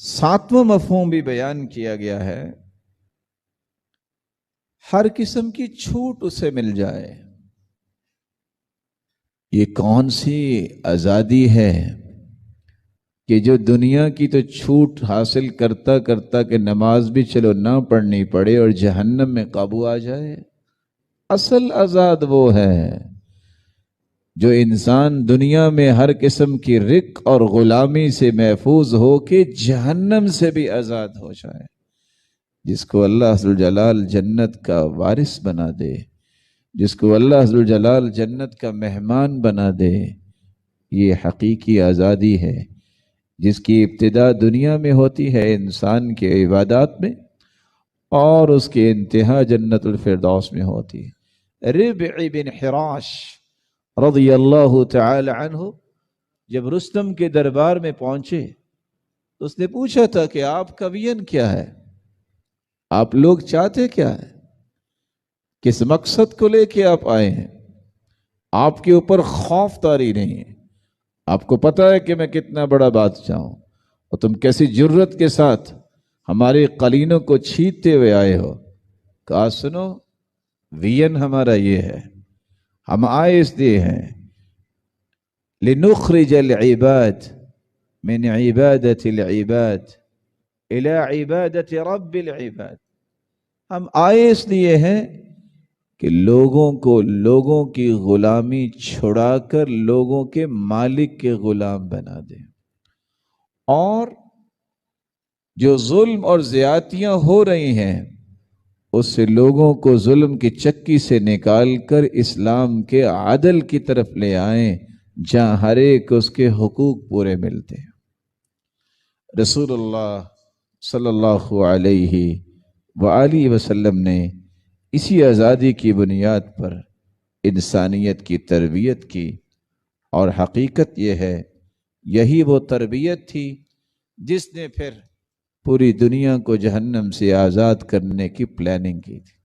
ساتواں مفہوم بھی بیان کیا گیا ہے، ہر قسم کی چھوٹ اسے مل جائے۔ یہ کون سی آزادی ہے کہ جو دنیا کی تو چھوٹ حاصل کرتا کرتا کہ نماز بھی چلو نہ پڑھنی پڑے اور جہنم میں قابو آ جائے۔ اصل آزاد وہ ہے جو انسان دنیا میں ہر قسم کی رق اور غلامی سے محفوظ ہو کے جہنم سے بھی آزاد ہو جائے، جس کو اللہ عز وجل جنت کا وارث بنا دے، جس کو اللہ عز وجل جنت کا مہمان بنا دے۔ یہ حقیقی آزادی ہے جس کی ابتدا دنیا میں ہوتی ہے انسان کے عبادات میں، اور اس کی انتہا جنت الفردوس میں ہوتی ہے۔ ربع بن حراش رضی اللہ تعالی عنہ جب رستم کے دربار میں پہنچے تو اس نے پوچھا تھا کہ آپ کا وین کیا ہے، آپ لوگ چاہتے کیا ہے، کس مقصد کو لے کے آپ آئے ہیں؟ آپ کے اوپر خوف طاری نہیں ہے، آپ کو پتا ہے کہ میں کتنا بڑا بادشاہ ہوں، اور تم کیسی جرت کے ساتھ ہمارے قلینوں کو چھینتے ہوئے آئے ہو۔ کہا سنو، وین ہمارا یہ ہے، ہم آئے اس لیے ہیں لنخرج العباد من عبادت العباد الى عبادت رب العباد۔ ہم آئے اس لیے ہیں کہ لوگوں کو لوگوں کی غلامی چھڑا کر لوگوں کے مالک کے غلام بنا دیں، اور جو ظلم اور زیادتیاں ہو رہی ہیں اس سے لوگوں کو ظلم کی چکی سے نکال کر اسلام کے عدل کی طرف لے آئیں، جہاں ہر ایک اس کے حقوق پورے ملتے ہیں۔ رسول اللہ صلی اللہ علیہ وآلہ وسلم نے اسی آزادی کی بنیاد پر انسانیت کی تربیت کی، اور حقیقت یہ ہے یہی وہ تربیت تھی جس نے پھر پوری دنیا کو جہنم سے آزاد کرنے کی پلاننگ کی تھی۔